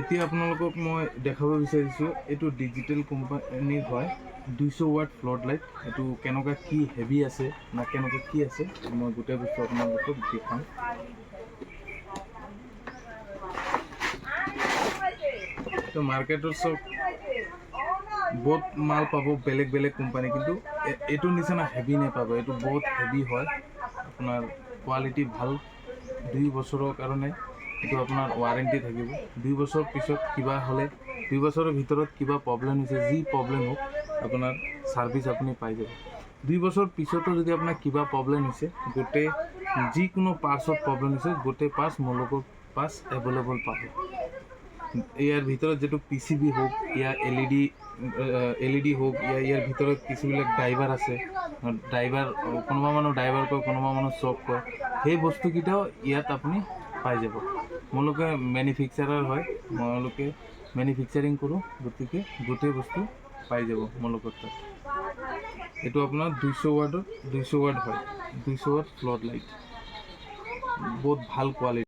এতিয়া আপোনালোকক মই দেখাব বিচাৰিছোঁ, এইটো ডিজিটেল কোম্পানীৰ হয় 200 ৱাট ফ্লড লাইট। এইটো কেনেকুৱা কি হেভি আছে না কেনেকুৱা কি আছে মই গোটেই বস্তু আপোনালোকক দেখাম। তো মাৰ্কেটত চব বহুত মাল পাব বেলেগ বেলেগ কোম্পানী, কিন্তু এইটো নিচিনা হেভি নাপাব। এইটো বহুত হেভি হয়, আপোনাৰ কোৱালিটি ভাল। 2 বছৰৰ কাৰণে এইটো আপোনাৰ ৱাৰেণ্টি থাকিব। 2 বছৰ পিছত কিবা হ'লে, 2 বছৰৰ ভিতৰত কিবা প্ৰব্লেম হৈছে, যি প্ৰব্লেম হোক আপোনাৰ ছাৰ্ভিচ আপুনি পাই যাব। 2 বছৰ পিছতো যদি আপোনাৰ কিবা প্ৰব্লেম হৈছে, গোটেই যিকোনো পাৰ্টছত প্ৰব্লেম হৈছে, গোটেই পাৰ্টছ মোৰ লগত পাৰ্টছ এভেইলেবল পাব। ইয়াৰ ভিতৰত যিটো PCB হোক, ইয়াৰ LED হোক, ইয়াৰ ভিতৰত কিছুবিলাক ড্ৰাইভাৰ আছে। ড্ৰাইভাৰ কোনোবা মানুহ ড্ৰাইভাৰ কয়, কোনোবা মানুহ চক কয়, সেই বস্তুকেইটাও ইয়াত আপুনি পাই যাব। মোলোকে মেনুফেকচাৰাৰ হয়, মোলোকে মেনুফেকচাৰিং কৰোঁ, গতিকে গোটেই বস্তু পাই যাব মোৰ লগত তাত। এইটো আপোনাৰ 200 ৱাট হয়, 200 ৱাট ফ্লড লাইট, বহুত ভাল কোৱালিটি।